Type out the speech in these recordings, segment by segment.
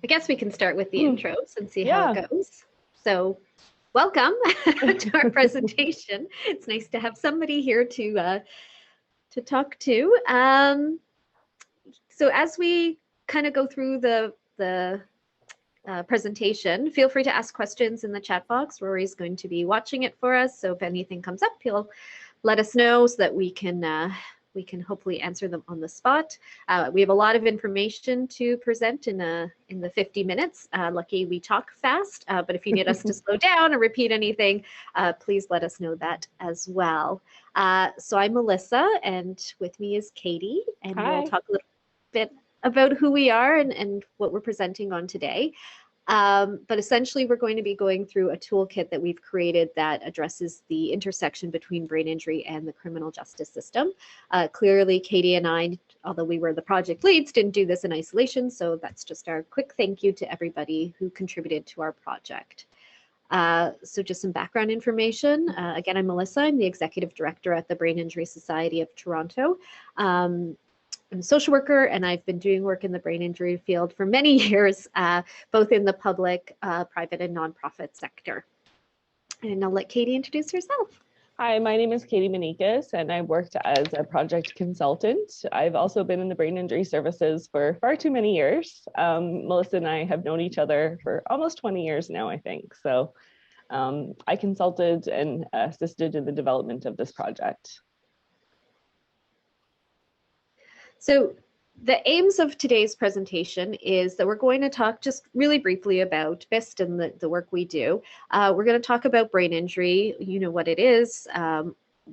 I guess we can start with the intros and see how Yeah. it goes. So welcome to our presentation. It's nice to have somebody here to talk to. So as we kind of go through the presentation, feel free to ask questions in the chat box. Rory's going to be watching it for us. So if anything comes up, he'll let us know so that we can hopefully answer them on the spot. We have a lot of information to present in the 50 minutes. Lucky we talk fast, but if you need us to slow down or repeat anything, please let us know that as well. So I'm Melissa, and with me is Katie, and Hi. we'll talk a little bit about who we are and what we're presenting on today. But essentially, we're going to be going through a toolkit that we've created that addresses the intersection between brain injury and the criminal justice system. Clearly, Katie and I, although we were the project leads, didn't do this in isolation. So that's just our quick thank you to everybody who contributed to our project. So just some background information. Again, I'm Melissa. I'm the executive director at the Brain Injury Society of Toronto. I'm a social worker, and I've been doing work in the brain injury field for many years, both in the public, private, and nonprofit sector. And I'll let Katie introduce herself. Hi, my name is Katie Manikas, and I worked as a project consultant. I've also been in the brain injury services for far too many years. Melissa and I have known each other for almost 20 years now, I think. So I consulted and assisted in the development of this project. So the aims of today's presentation is that we're going to talk just really briefly about BIST and the work we do. We're going to talk about brain injury, you know what it is,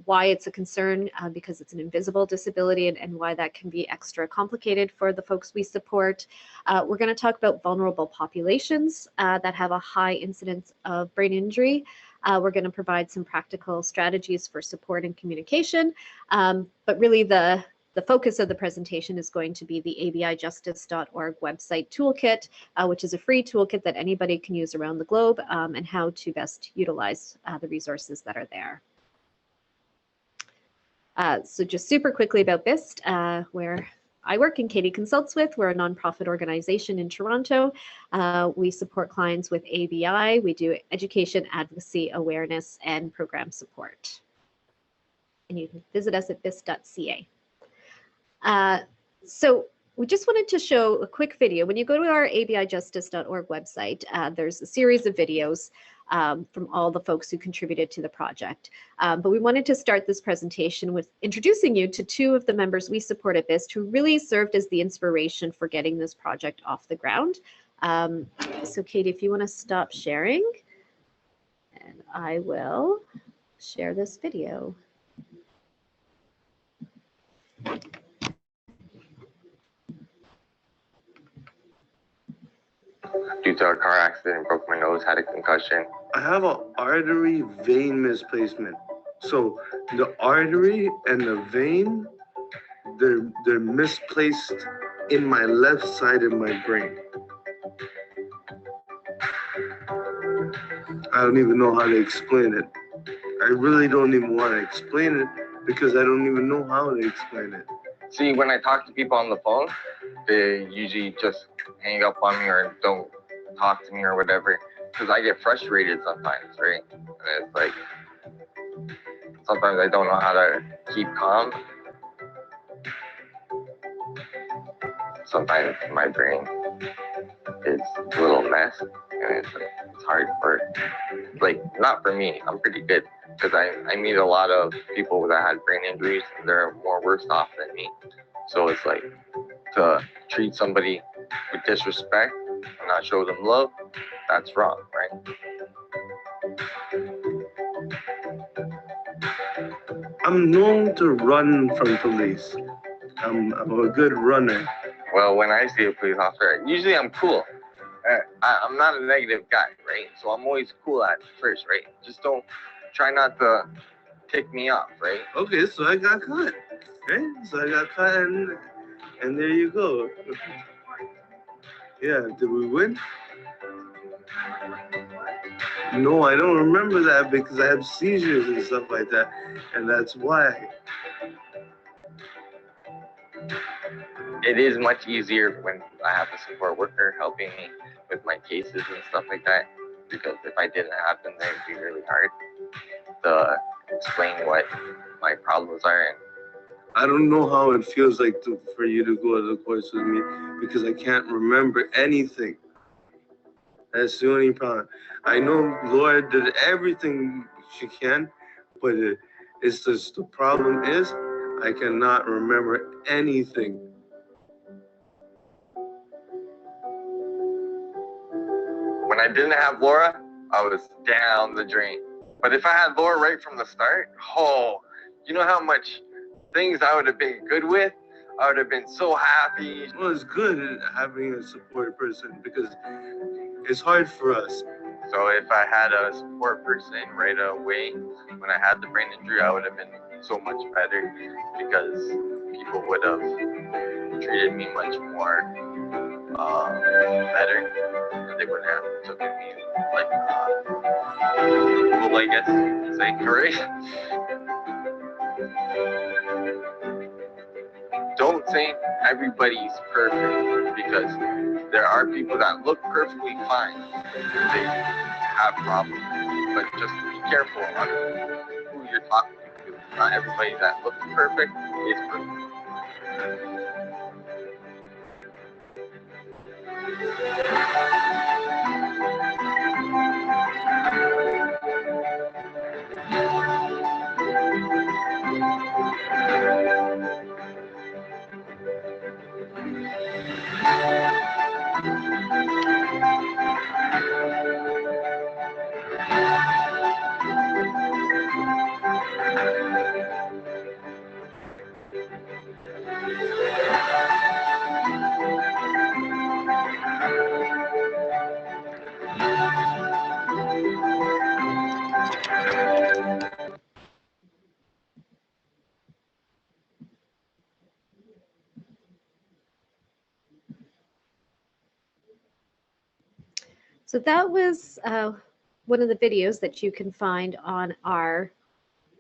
why it's a concern because it's an invisible disability, and why that can be extra complicated for the folks we support. We're going to talk about vulnerable populations that have a high incidence of brain injury. We're going to provide some practical strategies for support and communication, but really the focus of the presentation is going to be the abijustice.org website toolkit, which is a free toolkit that anybody can use around the globe, and how to best utilize the resources that are there. So just super quickly about BIST, where I work and Katie consults with. We're a nonprofit organization in Toronto. We support clients with ABI. We do education, advocacy, awareness, and program support. And you can visit us at bist.ca. So we just wanted to show a quick video. When you go to our abijustice.org website, there's a series of videos from all the folks who contributed to the project. But we wanted to start this presentation with introducing you to two of the members we support at BIST who really served as the inspiration for getting this project off the ground. So Katie, if you want to stop sharing, and I will share this video. Due to a car accident, broke my nose, had a concussion. I have an artery vein misplacement. So the artery and the vein, they're misplaced in my left side of my brain. I don't even know how to explain it. I really don't even want to explain it because I don't even know how to explain it. See, when I talk to people on the phone, they usually just hang up on me or don't talk to me or whatever, because I get frustrated sometimes, right? And it's like, sometimes I don't know how to keep calm. Sometimes my brain is a little mess, and it's hard for, like, not for me, I'm pretty good, because I meet a lot of people that had brain injuries, and they're more worse off than me. So it's like, to treat somebody with disrespect and not show them love, that's wrong, right? I'm known to run from police. I'm a good runner. Well, when I see a police officer, usually I'm cool. I'm not a negative guy, right? So I'm always cool at first, right? Just try not to tick me off, right? Okay, so I got caught, right? So I got caught, and there you go. Yeah, did we win? No, I don't remember that because I have seizures and stuff like that, and that's why. it is much easier when I have a support worker helping me with my cases and stuff like that, because if I didn't have them, then it'd be really hard to explain what my problems are. And I don't know how it feels like for you to go to the course with me, because I can't remember anything. That's the only problem. I know Laura did everything she can, but it's just, the problem is I cannot remember anything. when I didn't have Laura, I was down the drain. But if I had Laura right from the start, oh, you know how much things I would have been good with? I would have been so happy. Well, it's good having a support person, because it's hard for us. So if I had a support person right away when I had the brain injury, I would have been so much better, because people would have treated me much more better, and they wouldn't have taken me like cool, I guess, say, correct? Don't think everybody's perfect, because there are people that look perfectly fine. They have problems, but just be careful on who you're talking to. Not everybody that looks perfect is perfect. So that was one of the videos that you can find on our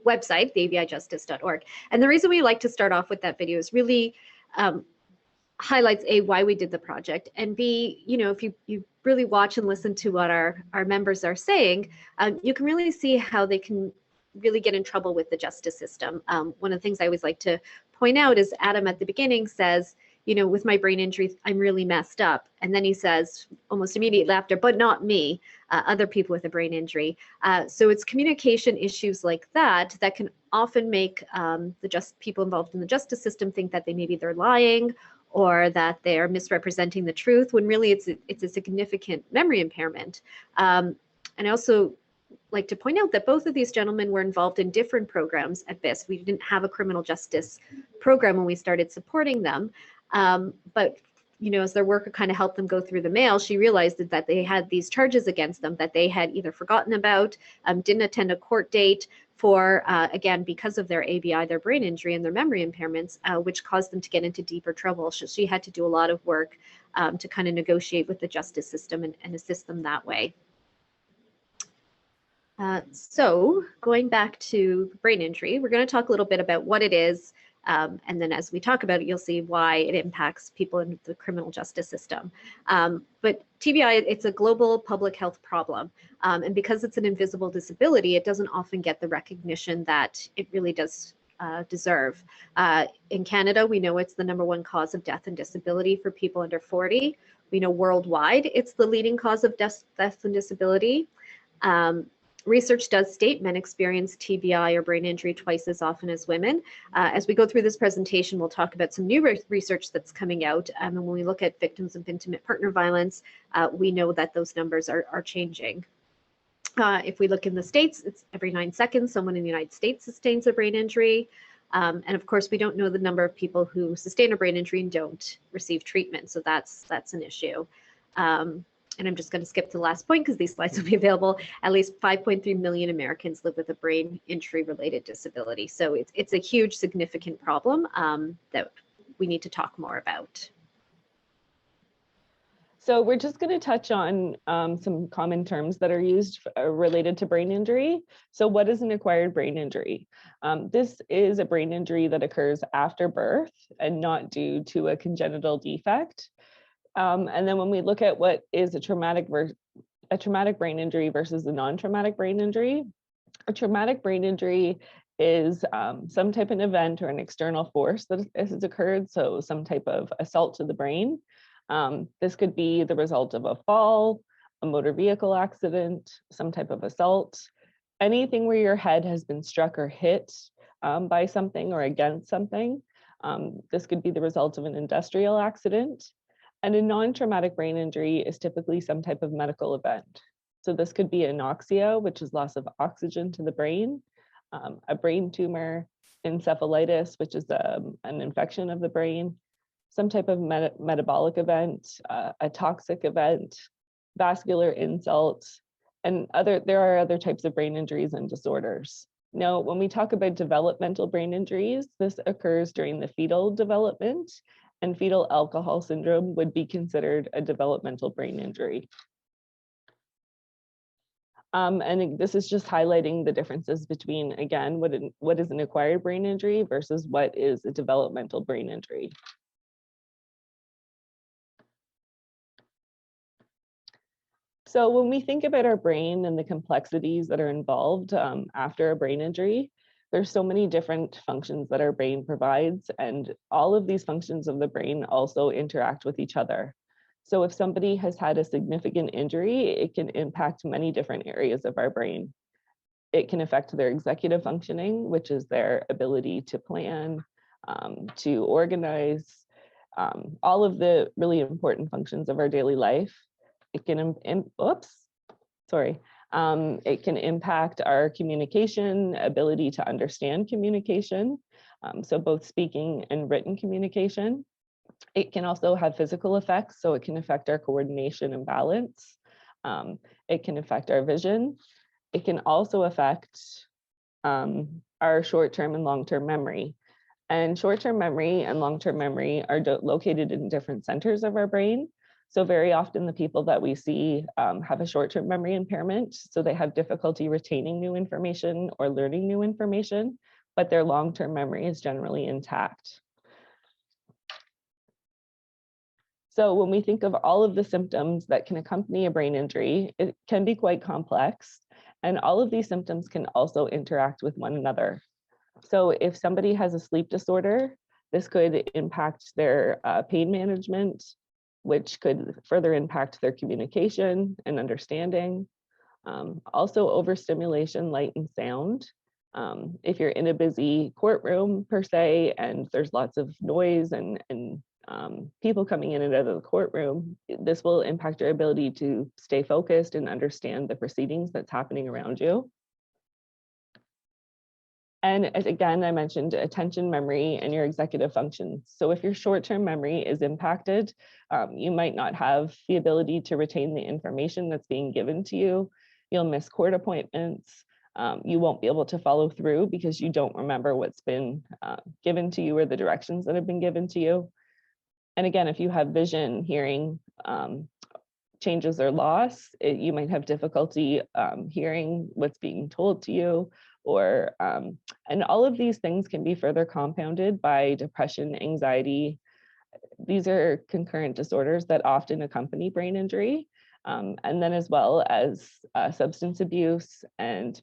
website, theabijustice.org. And the reason we like to start off with that video is really highlights A, why we did the project, and B, you know, if you really watch and listen to what our members are saying, you can really see how they can really get in trouble with the justice system. One of the things I always like to point out is Adam at the beginning says, you know, with my brain injury, I'm really messed up. And then he says, almost immediately after, but not me, other people with a brain injury. So it's communication issues like that that can often make people involved in the justice system think that they're lying, or that they're misrepresenting the truth, when really it's a significant memory impairment. And I also like to point out that both of these gentlemen were involved in different programs at BIS. We didn't have a criminal justice program when we started supporting them. But you know, as their worker kind of helped them go through the mail, she realized that they had these charges against them that they had either forgotten about, didn't attend a court date for, again, because of their ABI, their brain injury and their memory impairments, which caused them to get into deeper trouble. So she had to do a lot of work to kind of negotiate with the justice system and assist them that way. So going back to brain injury, we're going to talk a little bit about what it is. And then as we talk about it, you'll see why it impacts people in the criminal justice system. But TBI, it's a global public health problem. And because it's an invisible disability, it doesn't often get the recognition that it really does deserve. In Canada, we know it's the #1 cause of death and disability for people under 40. We know worldwide, it's the leading cause of death and disability. Research does state men experience TBI or brain injury twice as often as women. As we go through this presentation, we'll talk about some new research that's coming out. And when we look at victims of intimate partner violence, we know that those numbers are changing. If we look in the States, it's every 9 seconds, someone in the United States sustains a brain injury. And of course, we don't know the number of people who sustain a brain injury and don't receive treatment. So that's an issue. And I'm just going to skip to the last point because these slides will be available. At least 5.3 million Americans live with a brain injury-related disability. So it's a huge, significant problem that we need to talk more about. So we're just going to touch on some common terms that are used related to brain injury. So what is an acquired brain injury? This is a brain injury that occurs after birth and not due to a congenital defect. And then when we look at what is a traumatic brain injury versus a non-traumatic brain injury, a traumatic brain injury is some type of event or an external force that has occurred, so some type of assault to the brain. This could be the result of a fall, a motor vehicle accident, some type of assault, anything where your head has been struck or hit by something or against something. This could be the result of an industrial accident. And a non-traumatic brain injury is typically some type of medical event. So this could be anoxia, which is loss of oxygen to the brain, a brain tumor, encephalitis, which is an infection of the brain, some type of metabolic event, a toxic event, vascular insult, and there are other types of brain injuries and disorders. Now, when we talk about developmental brain injuries, this occurs during the fetal development, and fetal alcohol syndrome would be considered a developmental brain injury. And this is just highlighting the differences between, again, what is an acquired brain injury versus what is a developmental brain injury. So when we think about our brain and the complexities that are involved after a brain injury, there's so many different functions that our brain provides, and all of these functions of the brain also interact with each other. So if somebody has had a significant injury, it can impact many different areas of our brain. It can affect their executive functioning, which is their ability to plan, to organize, all of the really important functions of our daily life. It can, it can impact our communication, ability to understand communication, so both speaking and written communication. It can also have physical effects, so it can affect our coordination and balance. It can affect our vision. It can also affect our short-term and long-term memory. And short-term memory and long-term memory are located in different centers of our brain. So very often the people that we see have a short-term memory impairment, so they have difficulty retaining new information or learning new information, but their long-term memory is generally intact. So when we think of all of the symptoms that can accompany a brain injury, it can be quite complex, and all of these symptoms can also interact with one another. So if somebody has a sleep disorder, this could impact their pain management, which could further impact their communication and understanding. Also overstimulation, light and sound. If you're in a busy courtroom per se, and there's lots of noise and people coming in and out of the courtroom, this will impact your ability to stay focused and understand the proceedings that's happening around you. And again, I mentioned attention, memory, and your executive functions. So if your short-term memory is impacted, you might not have the ability to retain the information that's being given to you. You'll miss court appointments. You won't be able to follow through because you don't remember what's been given to you or the directions that have been given to you. And again, if you have vision, hearing changes or loss, you might have difficulty hearing what's being told to you, or and all of these things can be further compounded by depression, anxiety. These are concurrent disorders that often accompany brain injury, and then as well as substance abuse and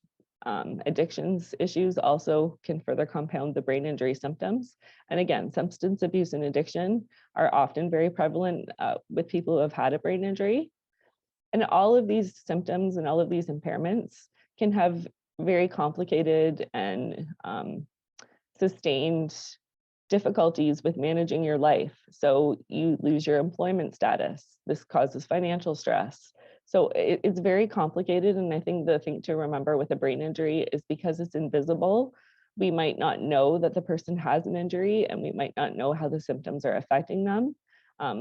addictions issues also can further compound the brain injury symptoms. And again, substance abuse and addiction are often very prevalent with people who have had a brain injury. And all of these symptoms and all of these impairments can have very complicated and sustained difficulties with managing your life. So you lose your employment status. This causes financial stress. So it's very complicated. And I think the thing to remember with a brain injury is because it's invisible, we might not know that the person has an injury, and we might not know how the symptoms are affecting them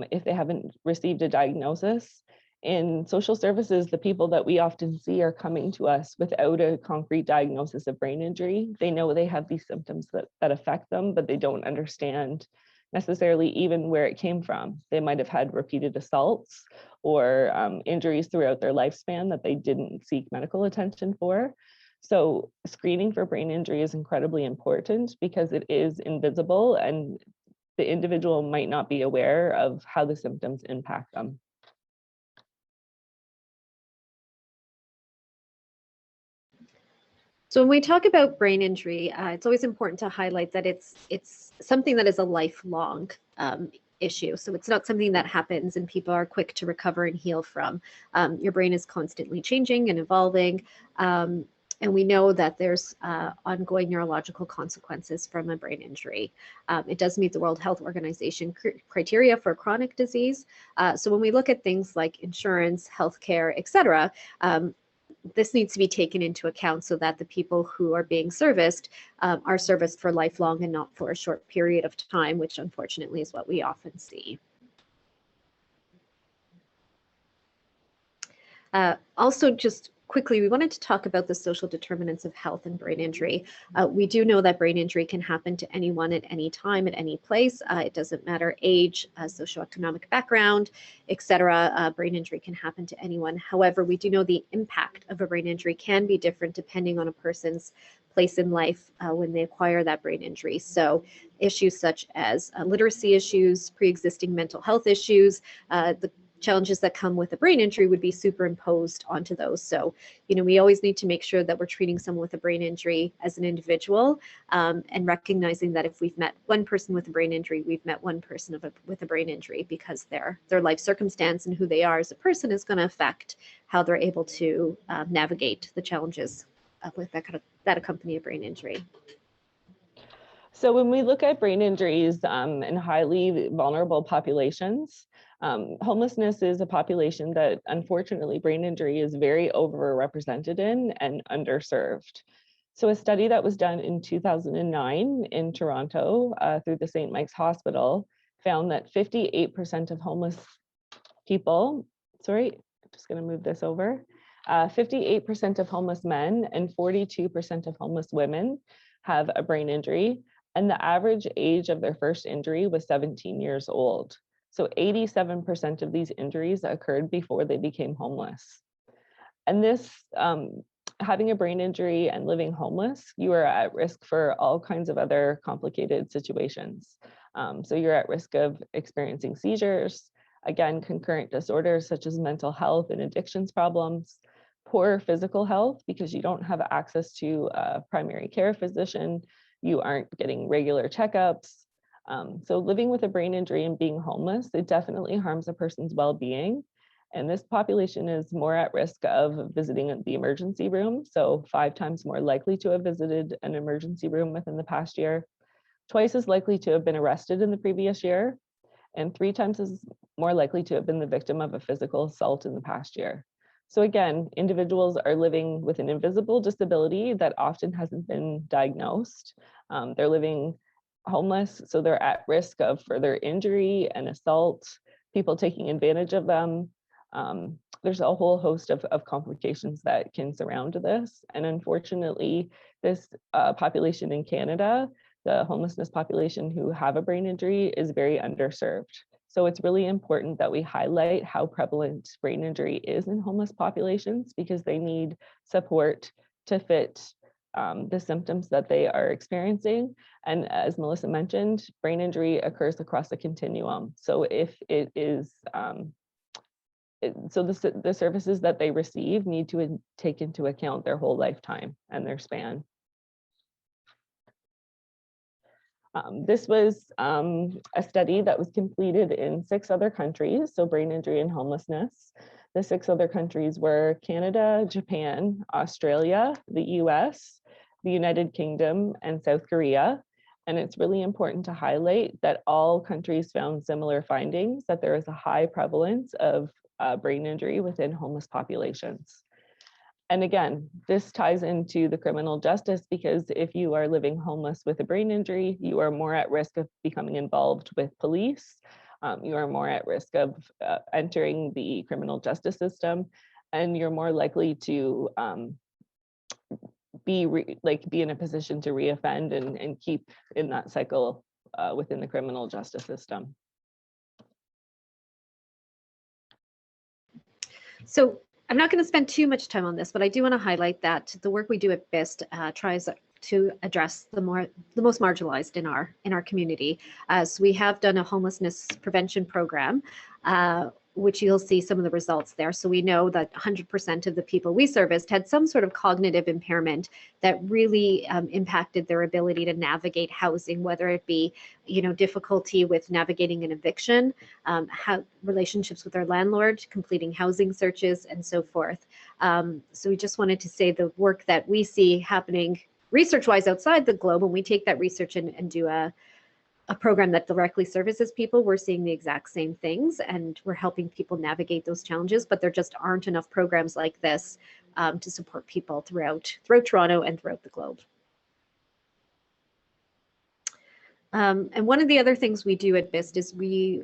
if they haven't received a diagnosis. In social services, the people that we often see are coming to us without a concrete diagnosis of brain injury. They know they have these symptoms that affect them, but they don't understand necessarily even where it came from. They might have had repeated assaults, or injuries throughout their lifespan that they didn't seek medical attention for. So screening for brain injury is incredibly important because it is invisible and the individual might not be aware of how the symptoms impact them. So when we talk about brain injury, it's always important to highlight that it's something that is a lifelong issue. So it's not something that happens and people are quick to recover and heal from. Your brain is constantly changing and evolving. And we know that there's ongoing neurological consequences from a brain injury. It does meet the World Health Organization criteria for chronic disease. So when we look at things like insurance, healthcare, et cetera, this needs to be taken into account so that the people who are being serviced are serviced for lifelong and not for a short period of time, which unfortunately is what we often see. Also, just quickly, we wanted to talk about the social determinants of health and brain injury. We do know that brain injury can happen to anyone at any time, at any place. It doesn't matter age, socioeconomic background, etc. Brain injury can happen to anyone. However, we do know the impact of a brain injury can be different depending on a person's place in life when they acquire that brain injury. So issues such as literacy issues, pre-existing mental health issues, the challenges that come with a brain injury would be superimposed onto those. So, we always need to make sure that we're treating someone with a brain injury as an individual, and recognizing that if we've met one person with a brain injury, we've met one person with a brain injury, because their life circumstance and who they are as a person is going to affect how they're able to navigate the challenges that accompany a brain injury. So when we look at brain injuries in highly vulnerable populations, homelessness is a population that unfortunately brain injury is very overrepresented in and underserved. So a study that was done in 2009 in Toronto through the St. Mike's Hospital found that 58% of homeless people, just going to move this over, 58% of homeless men and 42% of homeless women have a brain injury, and the average age of their first injury was 17 years old. So 87% of these injuries occurred before they became homeless. And this, having a brain injury and living homeless, you are at risk for all kinds of other complicated situations. So you're at risk of experiencing seizures, again, concurrent disorders such as mental health and addictions problems, poor physical health because you don't have access to a primary care physician, you aren't getting regular checkups. So living with a brain injury and being homeless, it definitely harms a person's well-being. And this population is more at risk of visiting the emergency room. So 5 times more likely to have visited an emergency room within the past year, twice as likely to have been arrested in the previous year, and 3 times as more likely to have been the victim of a physical assault in the past year. So again, individuals are living with an invisible disability that often hasn't been diagnosed. They're living homeless, so they're at risk of further injury and assault, people taking advantage of them. There's a whole host of complications that can surround this. And unfortunately, this population in Canada, the homelessness population who have a brain injury, is very underserved. So it's really important that we highlight how prevalent brain injury is in homeless populations, because they need support to fit the symptoms that they are experiencing. And as Melissa mentioned, brain injury occurs across a continuum. So if it is, the services that they receive need to take into account their whole lifetime and their span. This was a study that was completed in 6 other countries, so brain injury and homelessness. The 6 other countries were Canada, Japan, Australia, the US, the United Kingdom, and South Korea. And it's really important to highlight that all countries found similar findings, that there is a high prevalence of brain injury within homeless populations. And again, this ties into the criminal justice, because if you are living homeless with a brain injury, you are more at risk of becoming involved with police. You are more at risk of entering the criminal justice system, and you're more likely to be in a position to reoffend and keep in that cycle within the criminal justice system. So I'm not going to spend too much time on this, but I do want to highlight that the work we do at BIST tries to address the most marginalized in our community. So we have done a homelessness prevention program, which you'll see some of the results there. So we know that 100% of the people we serviced had some sort of cognitive impairment that really impacted their ability to navigate housing, whether it be, difficulty with navigating an eviction, how relationships with their landlord, completing housing searches, and so forth. So we just wanted to say the work that we see happening research-wise outside the globe, when we take that research and do a program that directly services people, we're seeing the exact same things, and we're helping people navigate those challenges, but there just aren't enough programs like this to support people throughout Toronto and throughout the globe. And one of the other things we do at BIST is we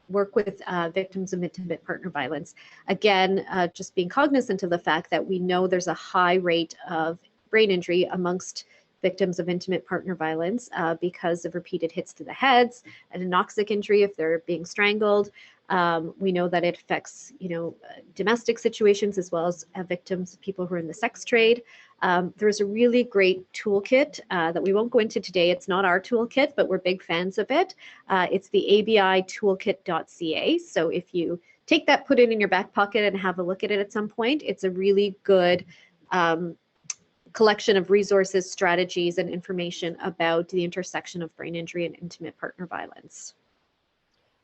work with victims of intimate partner violence. Again, just being cognizant of the fact that we know there's a high rate of brain injury amongst victims of intimate partner violence because of repeated hits to the heads, an anoxic injury if they're being strangled. We know that it affects, domestic situations as well as victims, people who are in the sex trade. There's a really great toolkit that we won't go into today. It's not our toolkit, but we're big fans of it. It's the abitoolkit.ca. So if you take that, put it in your back pocket and have a look at it at some point, it's a really good collection of resources, strategies, and information about the intersection of brain injury and intimate partner violence.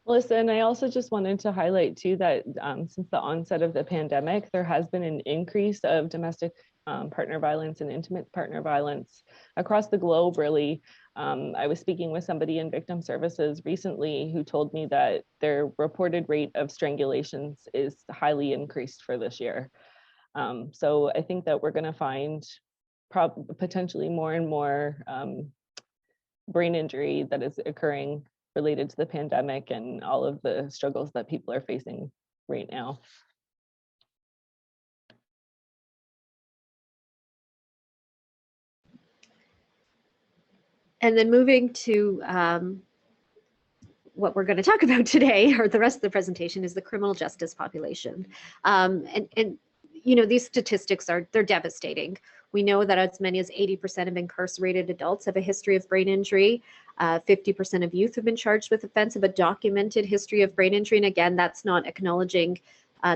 Melissa, and I also just wanted to highlight too that since the onset of the pandemic, there has been an increase of domestic partner violence and intimate partner violence across the globe, really. I was speaking with somebody in victim services recently who told me that their reported rate of strangulations is highly increased for this year. So I think that we're going to find potentially more and more brain injury that is occurring related to the pandemic and all of the struggles that people are facing right now. And then moving to what we're going to talk about today, or the rest of the presentation, is the criminal justice population. And these statistics they're devastating. We know that as many as 80% of incarcerated adults have a history of brain injury. 50% of youth have been charged with offense of a documented history of brain injury. And again, that's not acknowledging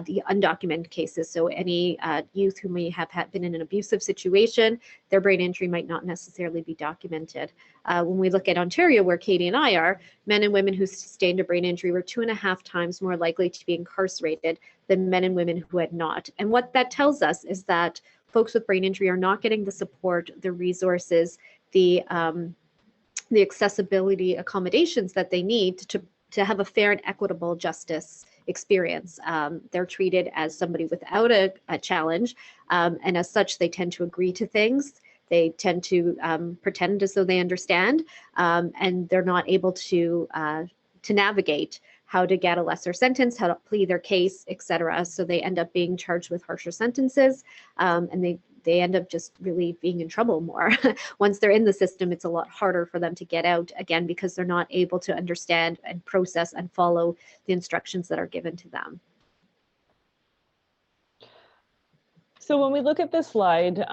the undocumented cases. So any youth who may have been in an abusive situation, their brain injury might not necessarily be documented. When we look at Ontario, where Katie and I are, men and women who sustained a brain injury were 2.5 times more likely to be incarcerated than men and women who had not. And what that tells us is that folks with brain injury are not getting the support, the resources, the accessibility accommodations that they need to have a fair and equitable justice experience. They're treated as somebody without a challenge, and as such, they tend to agree to things. They tend to pretend as though they understand, and they're not able to navigate how to get a lesser sentence, how to plead their case, etc. So they end up being charged with harsher sentences, and they end up just really being in trouble more. Once they're in the system, it's a lot harder for them to get out, again, because they're not able to understand and process and follow the instructions that are given to them. So when we look at this slide,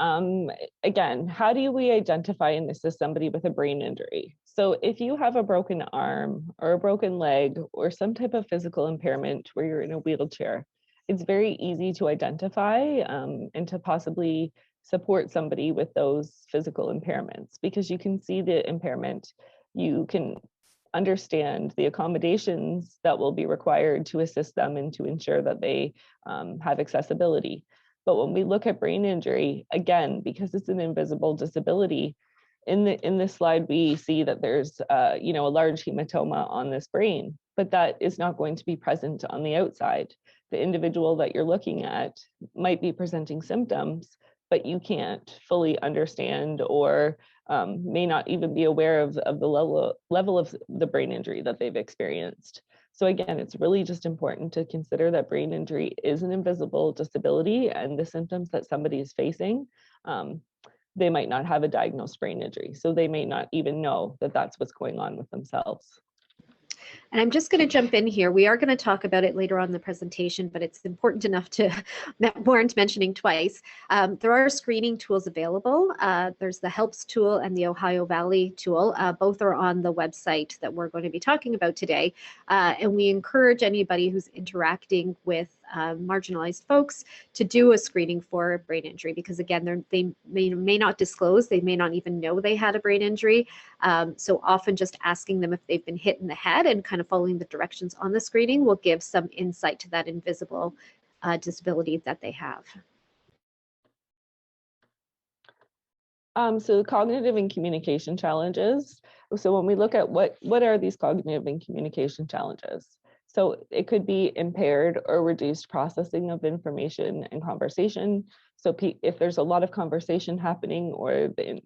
again, how do we identify and assist somebody with a brain injury? So if you have a broken arm or a broken leg or some type of physical impairment where you're in a wheelchair, it's very easy to identify and to possibly support somebody with those physical impairments, because you can see the impairment, you can understand the accommodations that will be required to assist them and to ensure that they have accessibility. But when we look at brain injury, again, because it's an invisible disability, in this slide, we see that there's a large hematoma on this brain, but that is not going to be present on the outside. The individual that you're looking at might be presenting symptoms, but you can't fully understand or may not even be aware of the level of the brain injury that they've experienced. So again, it's really just important to consider that brain injury is an invisible disability, and the symptoms that somebody is facing, they might not have a diagnosed brain injury. So they may not even know that that's what's going on with themselves. And I'm just going to jump in here. We are going to talk about it later on in the presentation, but it's important enough to warrant mentioning twice. There are screening tools available. There's the HELPS tool and the Ohio Valley tool. Both are on the website that we're going to be talking about today. And we encourage anybody who's interacting with marginalized folks to do a screening for brain injury, because again, they may not disclose, they may not even know they had a brain injury. So often just asking them if they've been hit in the head and kind of following the directions on the screening will give some insight to that invisible disability that they have. So cognitive and communication challenges. So when we look at what are these cognitive and communication challenges? So it could be impaired or reduced processing of information and conversation. So if there's a lot of conversation happening or the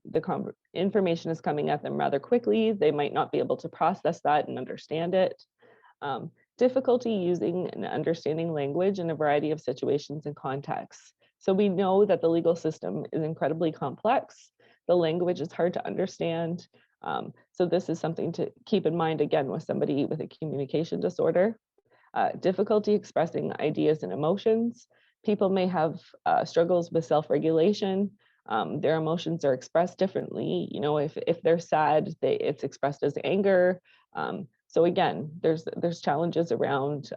information is coming at them rather quickly, they might not be able to process that and understand it. Difficulty using and understanding language in a variety of situations and contexts. So we know that the legal system is incredibly complex. The language is hard to understand. So this is something to keep in mind, again, with somebody with a communication disorder. Difficulty expressing ideas and emotions. People may have struggles with self-regulation. Their emotions are expressed differently. You know, if they're sad, it's expressed as anger. So again, there's challenges around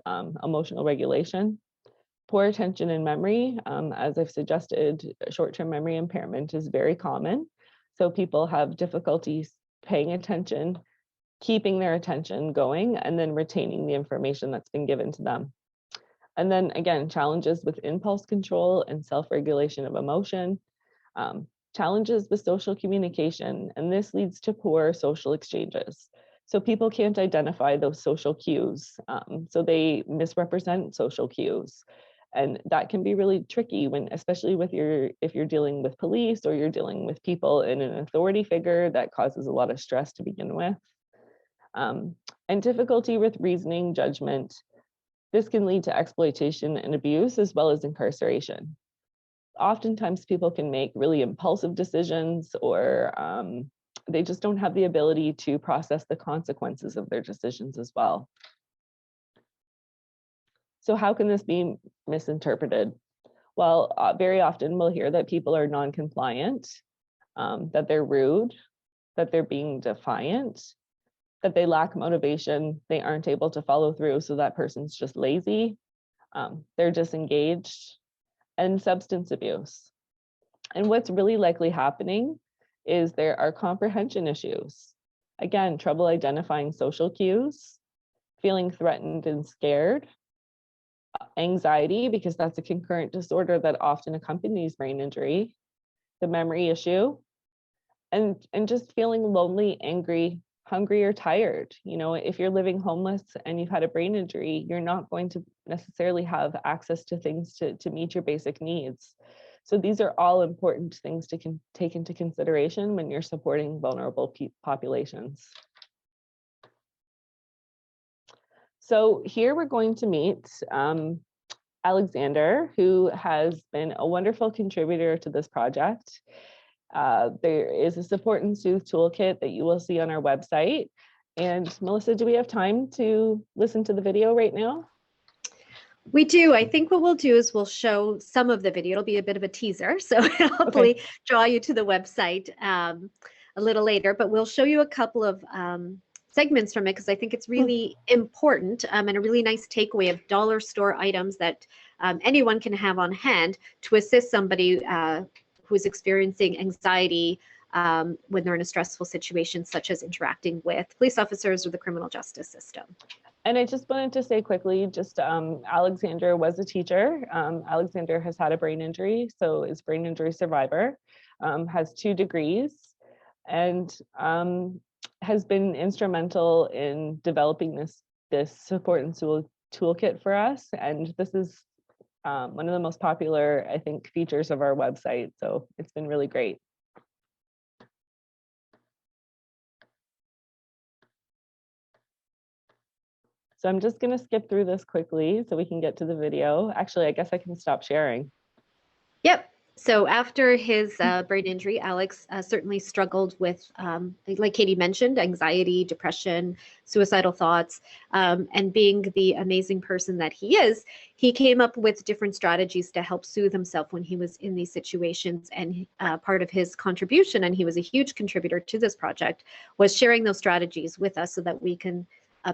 emotional regulation. Poor attention and memory, as I've suggested, short-term memory impairment is very common. So people have difficulties paying attention, keeping their attention going, and then retaining the information that's been given to them. And then again, challenges with impulse control and self-regulation of emotion, challenges with social communication, and this leads to poor social exchanges. So people can't identify those social cues, so they misrepresent social cues. And that can be really tricky when, especially if you're dealing with police or you're dealing with people in an authority figure, that causes a lot of stress to begin with. And difficulty with reasoning, judgment. This can lead to exploitation and abuse as well as incarceration. Oftentimes people can make really impulsive decisions, or they just don't have the ability to process the consequences of their decisions as well. So how can this be misinterpreted? Well, very often we'll hear that people are non-compliant, that they're rude, that they're being defiant, that they lack motivation, they aren't able to follow through, so that person's just lazy, they're disengaged, and substance abuse. And what's really likely happening is there are comprehension issues. Again, trouble identifying social cues, feeling threatened and scared, anxiety, because that's a concurrent disorder that often accompanies brain injury, the memory issue, and just feeling lonely, angry, hungry, or tired. You know, if you're living homeless and you've had a brain injury, you're not going to necessarily have access to things to meet your basic needs. So these are all important things to take into consideration when you're supporting vulnerable populations. So here we're going to meet Alexander, who has been a wonderful contributor to this project. There is a support and soothe toolkit that you will see on our website. And Melissa, do we have time to listen to the video right now? We do. I think what we'll do is we'll show some of the video. It'll be a bit of a teaser, so hopefully draw you to the website a little later, but we'll show you a couple of segments from it, because I think it's really important and a really nice takeaway of dollar store items that anyone can have on hand to assist somebody who's experiencing anxiety when they're in a stressful situation, such as interacting with police officers or the criminal justice system. And I just wanted to say quickly, just Alexander was a teacher. Alexander has had a brain injury, so is brain injury survivor, has 2 degrees, and has been instrumental in developing this support and toolkit for us. And this is one of the most popular, I think, features of our website. So it's been really great. So I'm just going to skip through this quickly so we can get to the video. Actually, I guess I can stop sharing. Yep, So after his brain injury, Alex certainly struggled with, like Katie mentioned, anxiety, depression, suicidal thoughts, and being the amazing person that he is, he came up with different strategies to help soothe himself when he was in these situations. And part of his contribution, and he was a huge contributor to this project, was sharing those strategies with us so that we can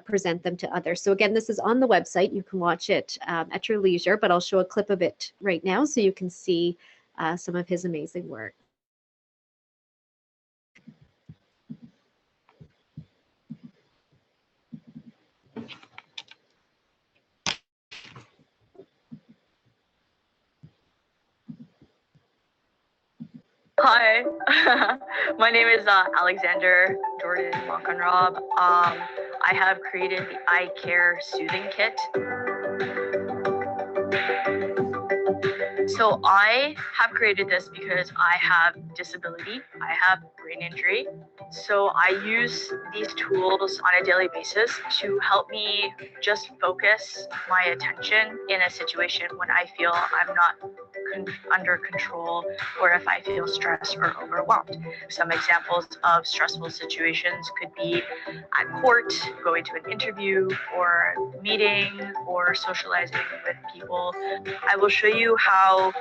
present them to others. So again, this is on the website. You can watch it at your leisure, but I'll show a clip of it right now so you can see some of his amazing work. Hi, my name is Alexander Jordan Monconrob. I have created the Eye Care Soothing Kit. So I have created this because I have disability, I have brain injury. So I use these tools on a daily basis to help me just focus my attention in a situation when I feel I'm not under control, or if I feel stressed or overwhelmed. Some examples of stressful situations could be at court, going to an interview or meeting, or socializing with people. I will show you how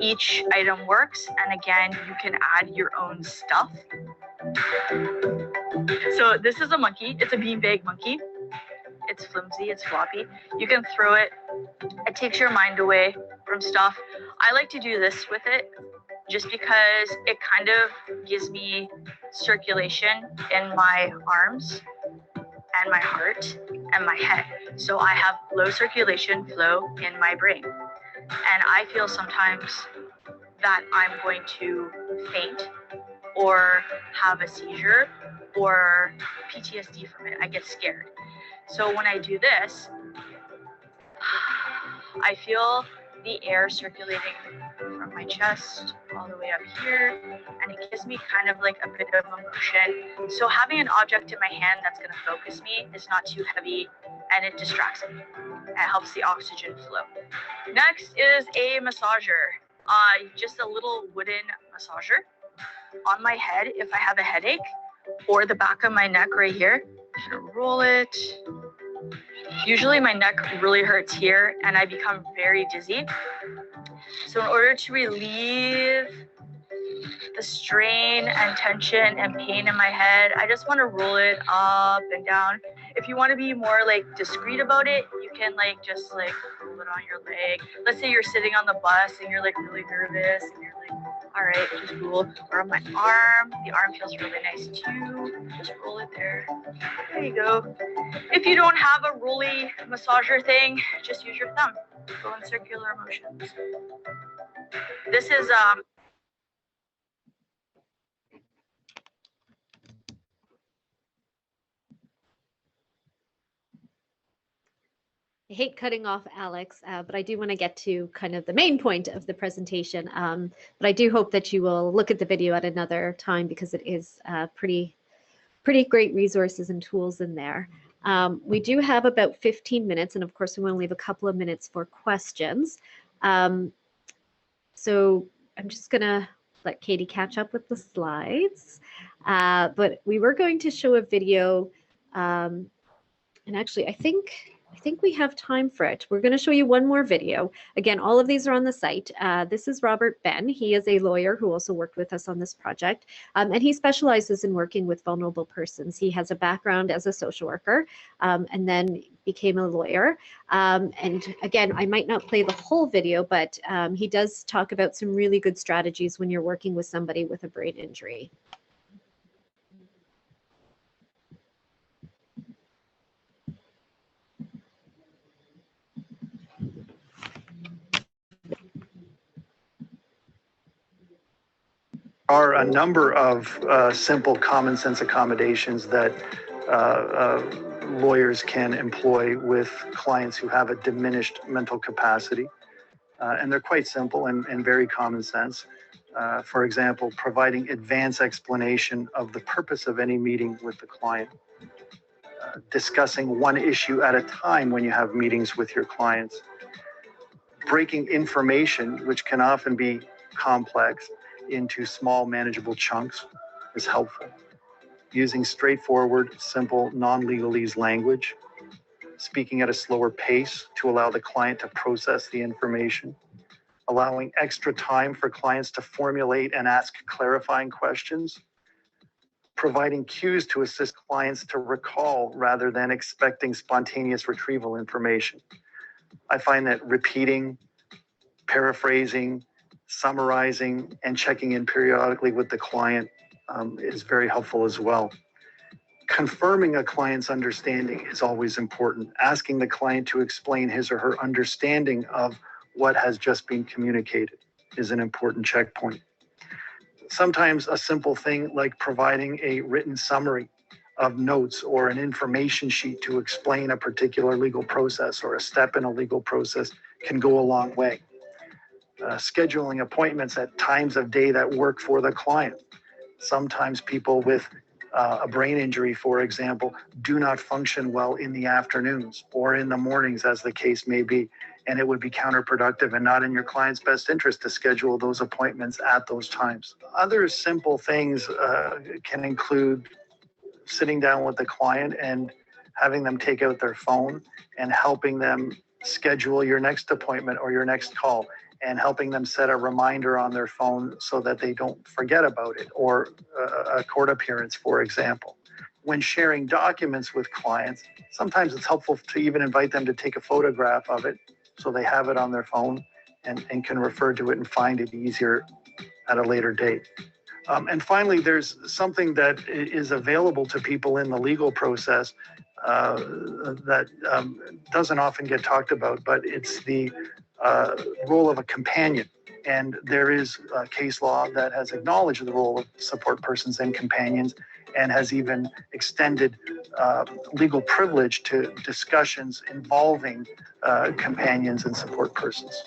each item works, and again, you can add your own stuff. So this is a monkey. It's a beanbag monkey. It's flimsy, it's floppy. You can throw it. It takes your mind away from stuff. I like to do this with it just because it kind of gives me circulation in my arms and my heart and my head. So I have low circulation flow in my brain. And I feel sometimes that I'm going to faint or have a seizure or PTSD from it. I get scared. So when I do this, I feel the air circulating from my chest all the way up here, and it gives me kind of like a bit of emotion. So having an object in my hand that's going to focus me is not too heavy, and it distracts me. It helps the oxygen flow. Next is a massager, just a little wooden massager on my head if I have a headache, or the back of my neck right here. I'm gonna roll it. Usually my neck really hurts here and I become very dizzy. So in order to relieve the strain and tension and pain in my head, I just want to roll it up and down. If you want to be more like discreet about it, you can like just like roll it on your leg. Let's say you're sitting on the bus and you're like really nervous and you're like, all right, just roll. Or on my arm, the arm feels really nice too. Just roll it there. There you go. If you don't have a rolly massager thing, just use your thumb. Go in circular motions. This is I hate cutting off Alex, but I do want to get to kind of the main point of the presentation. But I do hope that you will look at the video at another time because it is pretty great resources and tools in there. We do have about 15 minutes, and of course we want to leave a couple of minutes for questions. So I'm just going to let Katie catch up with the slides. But we were going to show a video, and actually I think we have time for it. We're going to show you one more video. Again, all of these are on the site. This is Robert Ben. He is a lawyer who also worked with us on this project, and he specializes in working with vulnerable persons. He has a background as a social worker and then became a lawyer. And again, I might not play the whole video, but he does talk about some really good strategies when you're working with somebody with a brain injury. Are a number of simple common sense accommodations that lawyers can employ with clients who have a diminished mental capacity. And they're quite simple and very common sense. For example, providing advance explanation of the purpose of any meeting with the client. Discussing one issue at a time when you have meetings with your clients. Breaking information, which can often be complex into small, manageable chunks is helpful. Using straightforward, simple, non-legalese language, speaking at a slower pace to allow the client to process the information, allowing extra time for clients to formulate and ask clarifying questions, providing cues to assist clients to recall rather than expecting spontaneous retrieval information. I find that repeating, paraphrasing, summarizing, and checking in periodically with the client is very helpful as well. Confirming a client's understanding is always important. Asking the client to explain his or her understanding of what has just been communicated is an important checkpoint. Sometimes a simple thing like providing a written summary of notes or an information sheet to explain a particular legal process or a step in a legal process can go a long way. Scheduling appointments at times of day that work for the client. Sometimes people with a brain injury, for example, do not function well in the afternoons or in the mornings, as the case may be, and it would be counterproductive and not in your client's best interest to schedule those appointments at those times. Other simple things can include sitting down with the client and having them take out their phone and helping them schedule your next appointment or your next call, and helping them set a reminder on their phone so that they don't forget about it, or a court appearance, for example. When sharing documents with clients, sometimes it's helpful to even invite them to take a photograph of it so they have it on their phone and can refer to it and find it easier at a later date. And finally, there's something that is available to people in the legal process that doesn't often get talked about, but it's the role of a companion. And there is a case law that has acknowledged the role of support persons and companions, and has even extended legal privilege to discussions involving companions and support persons.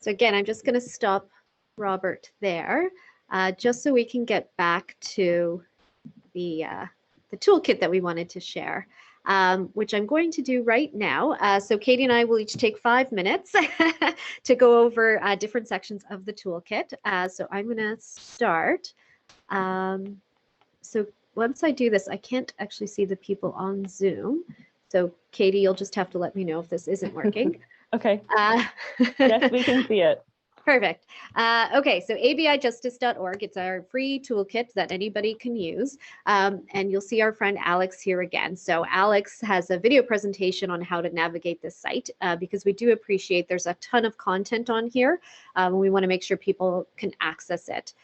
So again, I'm just going to stop Robert there, just so we can get back to the toolkit that we wanted to share, which I'm going to do right now. So Katie and I will each take 5 minutes to go over different sections of the toolkit. So I'm going to start. So once I do this, I can't actually see the people on Zoom. So Katie, you'll just have to let me know if this isn't working. Okay. Yes, we can see it. Perfect. Okay, so abijustice.org, it's our free toolkit that anybody can use. And you'll see our friend Alex here again. So Alex has a video presentation on how to navigate this site, because we do appreciate there's a ton of content on here. We want to make sure people can access it.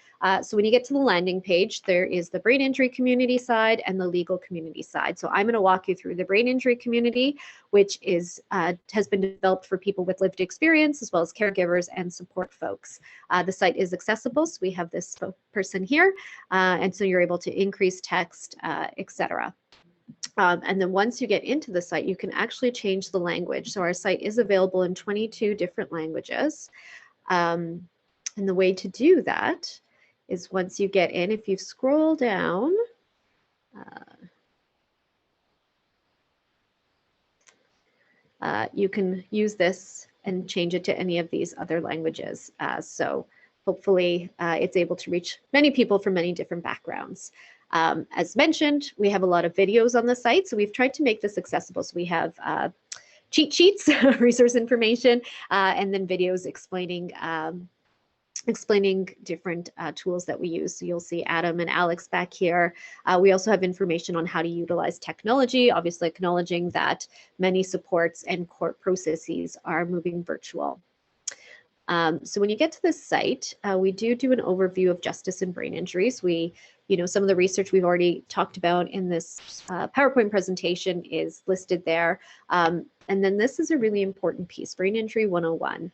So when you get to the landing page, there is the brain injury community side and the legal community side. So I'm going to walk you through the brain injury community, which is has been developed for people with lived experience, as well as caregivers and support folks. The site is accessible, so we have this person here, and so you're able to increase text, etc. And then once you get into the site, you can actually change the language. So our site is available in 22 different languages. And the way to do that is once you get in, if you scroll down, you can use this and change it to any of these other languages. So hopefully it's able to reach many people from many different backgrounds. As mentioned, we have a lot of videos on the site, so we've tried to make this accessible. So we have cheat sheets, resource information, and then videos explaining different tools that we use. So you'll see Adam and Alex back here. We also have information on how to utilize technology, obviously acknowledging that many supports and court processes are moving virtual. So when you get to this site, we do an overview of justice and brain injuries. Some of the research we've already talked about in this PowerPoint presentation is listed there. And then this is a really important piece, Brain Injury 101.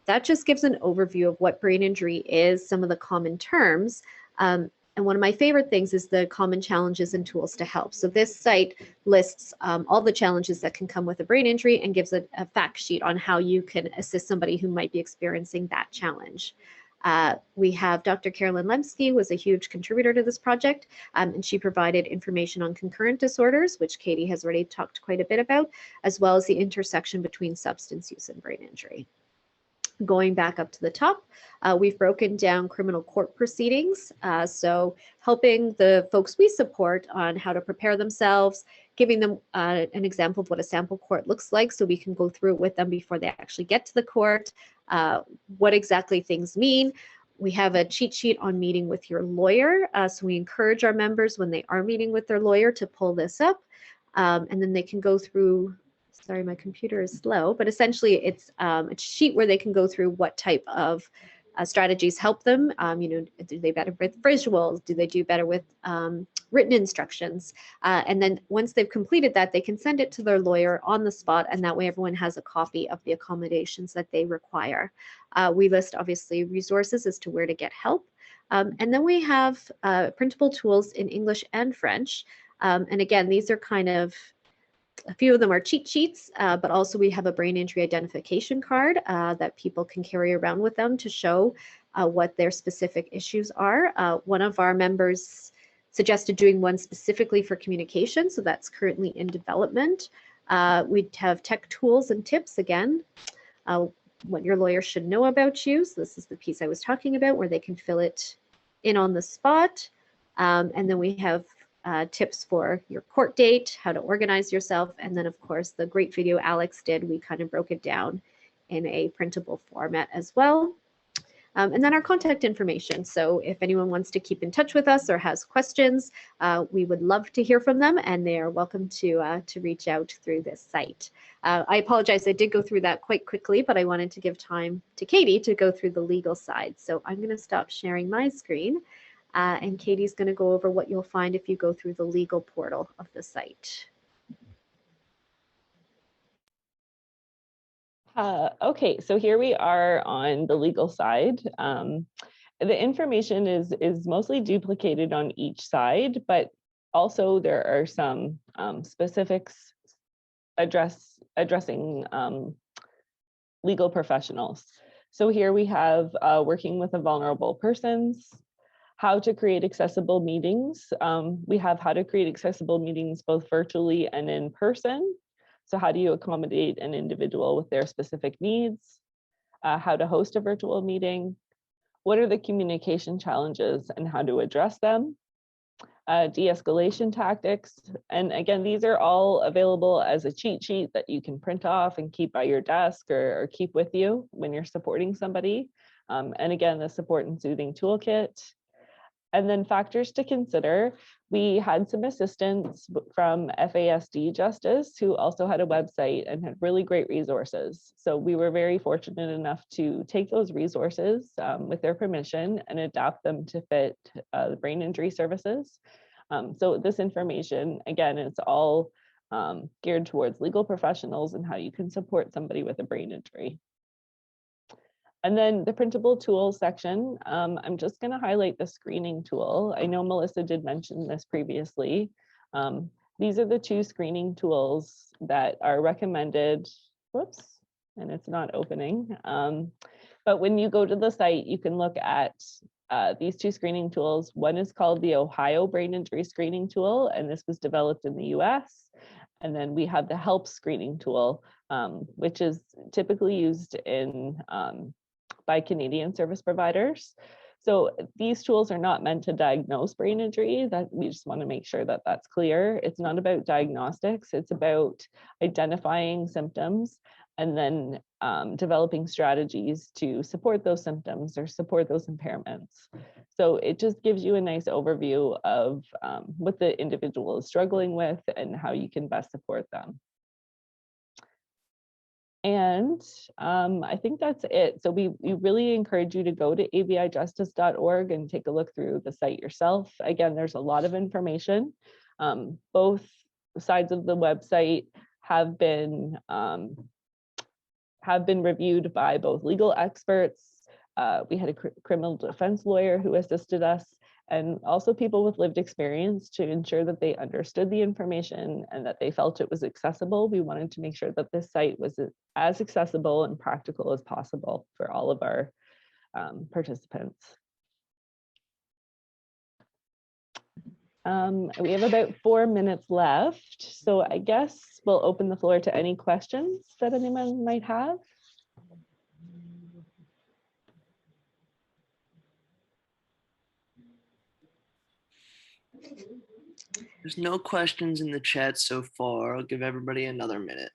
That just gives an overview of what brain injury is, some of the common terms. And one of my favorite things is the common challenges and tools to help. So this site lists all the challenges that can come with a brain injury and gives a fact sheet on how you can assist somebody who might be experiencing that challenge. We have Dr. Carolyn Lemsky, who was a huge contributor to this project, and she provided information on concurrent disorders, which Katie has already talked quite a bit about, as well as the intersection between substance use and brain injury. Going back up to the top, we've broken down criminal court proceedings. So helping the folks we support on how to prepare themselves, giving them an example of what a sample court looks like so we can go through it with them before they actually get to the court, what exactly things mean. We have a cheat sheet on meeting with your lawyer. So we encourage our members when they are meeting with their lawyer to pull this up, and then they can go through. Sorry, my computer is slow, but essentially it's a sheet where they can go through what type of strategies help them. Do they better with visuals? Do they do better with written instructions? And then once they've completed that, they can send it to their lawyer on the spot, and that way everyone has a copy of the accommodations that they require. We list obviously resources as to where to get help. And then we have printable tools in English and French. And again, these are kind of a few of them are cheat sheets, but also we have a brain injury identification card that people can carry around with them to show what their specific issues are. One of our members suggested doing one specifically for communication, so that's currently in development. We have tech tools and tips again, what your lawyer should know about you. So this is the piece I was talking about where they can fill it in on the spot. And then we have tips for your court date, how to organize yourself, and then of course the great video Alex did, we kind of broke it down in a printable format as well. And then our contact information. So if anyone wants to keep in touch with us or has questions, we would love to hear from them, and they are welcome to reach out through this site. I apologize, I did go through that quite quickly, but I wanted to give time to Katie to go through the legal side. So I'm going to stop sharing my screen. And Katie's going to go over what you'll find if you go through the legal portal of the site. Okay, so here we are on the legal side. The information is mostly duplicated on each side, but also there are some specifics addressing legal professionals. So here we have working with the vulnerable persons, how to create accessible meetings. We have how to create accessible meetings both virtually and in person. So how do you accommodate an individual with their specific needs? How to host a virtual meeting? What are the communication challenges and how to address them? De-escalation tactics. And again, these are all available as a cheat sheet that you can print off and keep by your desk or keep with you when you're supporting somebody. And again, the support and soothing toolkit. And then factors to consider. We had some assistance from FASD Justice, who also had a website and had really great resources. So we were very fortunate enough to take those resources with their permission and adapt them to fit the brain injury services. So this information, again, it's all geared towards legal professionals and how you can support somebody with a brain injury. And then the printable tools section, I'm just going to highlight the screening tool. I know Melissa did mention this previously. These are the two screening tools that are recommended. Whoops, and it's not opening. But when you go to the site, you can look at these two screening tools. One is called the Ohio Brain Injury Screening Tool, and this was developed in the US. And then we have the HELP screening tool, which is typically used in by Canadian service providers. So these tools are not meant to diagnose brain injury. That we just want to make sure that that's clear. It's not about diagnostics. It's about identifying symptoms and then developing strategies to support those symptoms or support those impairments. So it just gives you a nice overview of what the individual is struggling with and how you can best support them. And I think that's it. So we really encourage you to go to avijustice.org and take a look through the site yourself. Again, there's a lot of information. Both sides of the website have been reviewed by both legal experts. We had a criminal defense lawyer who assisted us, and also people with lived experience to ensure that they understood the information and that they felt it was accessible. We wanted to make sure that this site was as accessible and practical as possible for all of our participants. We have about 4 minutes left, so I guess we'll open the floor to any questions that anyone might have. There's no questions in the chat so far. I'll give everybody another minute.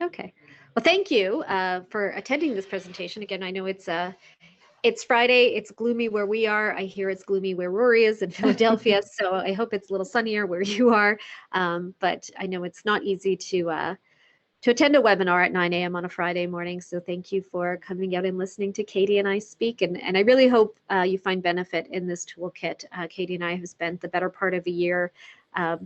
Okay. Well, thank you for attending this presentation. Again, I know it's Friday. It's gloomy where we are. I hear it's gloomy where Rory is in Philadelphia. So I hope it's a little sunnier where you are. But I know it's not easy to attend a webinar at 9 a.m. on a Friday morning. So thank you for coming out and listening to Katie and I speak. And I really hope you find benefit in this toolkit. Katie and I have spent the better part of a year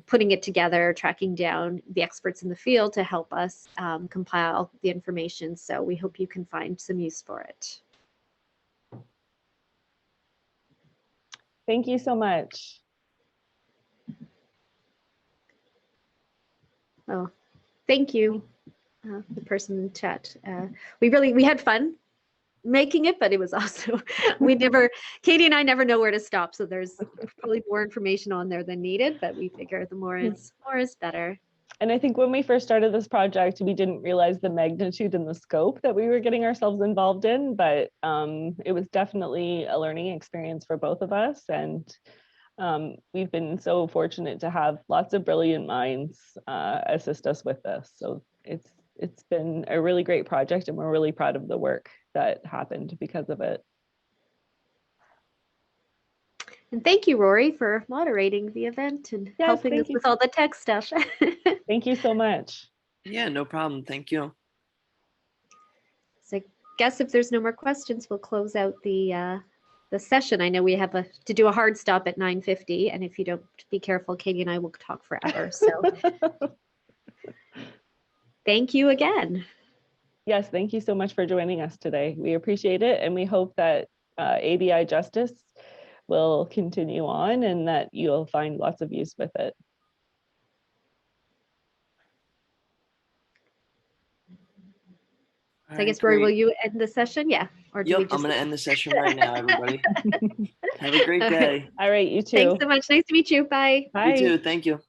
putting it together, tracking down the experts in the field to help us compile the information. So we hope you can find some use for it. Thank you so much. Well, thank you, the person in the chat. We had fun making it, but it was also, Katie and I never know where to stop. So there's probably more information on there than needed, but we figure the more is better. And I think when we first started this project, we didn't realize the magnitude and the scope that we were getting ourselves involved in, but it was definitely a learning experience for both of us. And we've been so fortunate to have lots of brilliant minds assist us with this. So it's been a really great project, and we're really proud of the work that happened because of it. And thank you, Rory, for moderating the event and helping us with all the tech stuff. Thank you so much. Yeah, no problem. Thank you. So I guess if there's no more questions, we'll close out the session. I know we have to do a hard stop at 9:50, and if you don't be careful, Katie and I will talk forever. So thank you again. Yes, thank you so much for joining us today. We appreciate it, and we hope that ABI Justice will continue on and that you'll find lots of use with it. So I guess, Rory, will you end the session? Yeah. Or do we Yep, just... I'm going to end the session right now, everybody. Have a great day. All right, you too. Thanks so much. Nice to meet you. Bye. Bye. You too. Thank you.